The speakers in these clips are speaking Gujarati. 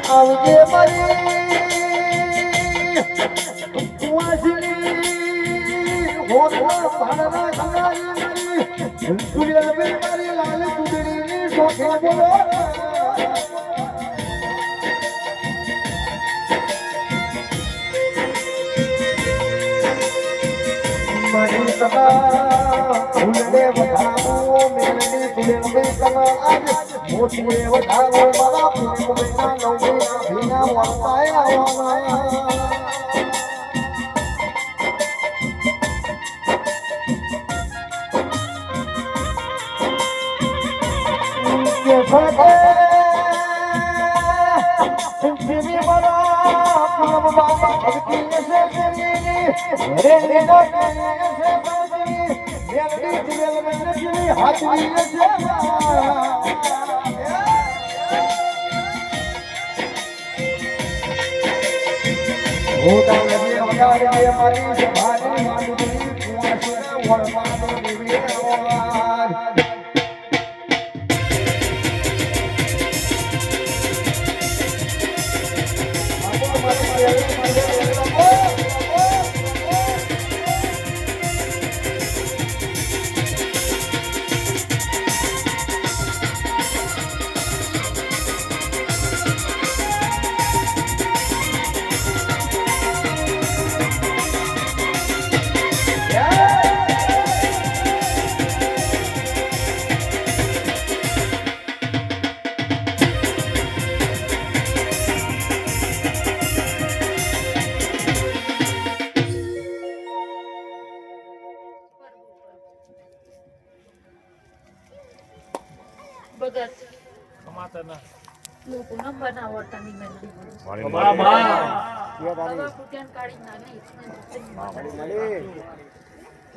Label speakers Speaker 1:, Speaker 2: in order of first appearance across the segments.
Speaker 1: આવજે મારી કુવાસની હોઠમાં પાડના સંગારી તુલિયા મારી લાલ કુદડીની શોખે બોલો મારી સભા ફૂલને વધાવો મેલની તુલિયા સભા આજ મોતીએ વધાવો મારા ફૂલના નવમી ભીના વરસાય આવવાના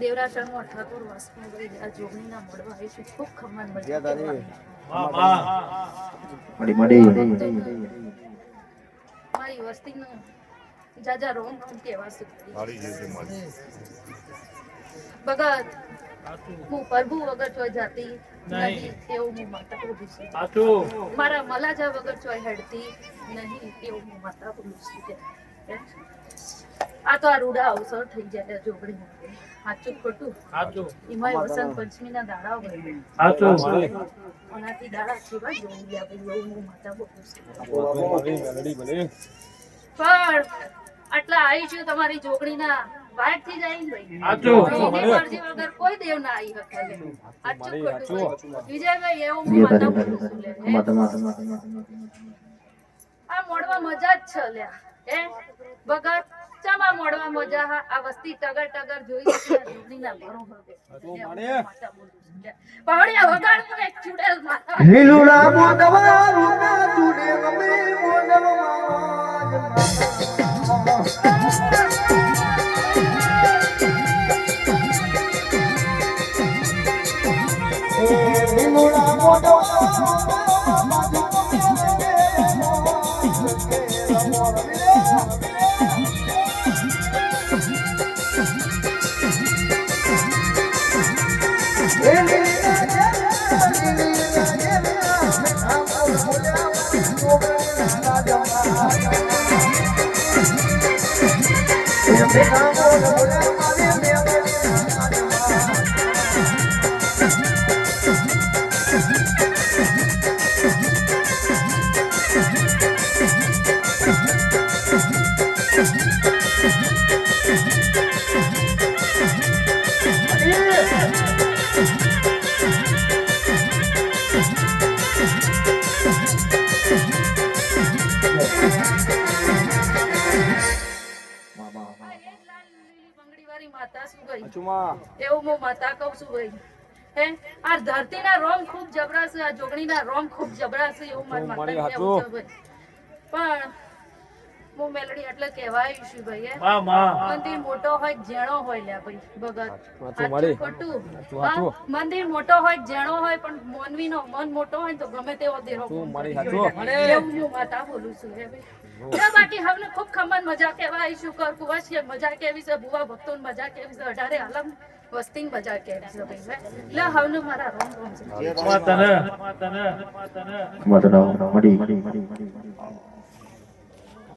Speaker 2: દેવરાસણ ઠાકોર વાસમાં આ જોગણીના મળવા આવીશું ખૂબ ખમણ મજા મારી વસ્તીનો જાજા રોમ રોમ કહેવાશે ભગત હું પ્રભુ વગર ચોય જાતી નહીં એવું હું માતા બોલું છું મારા મલાજા વગર ચોય હેડતી નહીં એવું હું માતા બોલું છું આ તો આ રૂડા અવસર થઈ જાય જોગણી સાચું ખોટું એમાં વસંત પંચમી ના દાડા ઓનાથી દાડા કેવા જોઈ ગયા એવું હું માતા બોલું છું પણ આટલા આવી છું તમારી જોગણી ના વાટ થી જાય ને ભાઈ મરજી વગર કોઈ દેવ ના આવી શકે સાચું ખોટું વિજયભાઈ એવું હું માતા બોલું છું આ મોડવા મજા જ છે લ્યા હે ભગત ચમા મોડવા મજા આ વસ્તી ટગર ટગર જોઈ જોગણી ના ભરો હવે પહાડિયા વગાડ તો એક ચુડેલ માતા
Speaker 1: લીલુડા મોડવા રૂના ચુડે ગમે મોડવા લીલુડા મોડવા
Speaker 2: એવું હું માતા કહું છું ભાઈ. હે આ ધરતીના રોમ ખૂબ જબરા છે, આ જોગણીના રોમ ખૂબ જબરા છે એવું મારી માતાને કહેવું છે ભાઈ. પણ હું મેલડી એટલે કહેવાય છું ભાઈ. મંદિર મોટો હોય કે ઝેણો હોય લ્યા ભાઈ ભગત. સાચું ખોટું? હા, મંદિર મોટો હોય કે ઝેણો હોય પણ મોનવીનો મન મોટો હોય ને તો ગમે તેવો દેહો એવું હું માતા બોલું છું હે ભાઈ. બાકી હવે ખૂબ ખમણ મજા કહેવા આવીશું કર કુવાશી મજા કેવી છે, ભુવા ભક્તો મજા કેવી છે, 18 આલમ વસ્તી મજા કેવી છે ભાઈ. એટલે હવે મારા રોમ રોમ છે.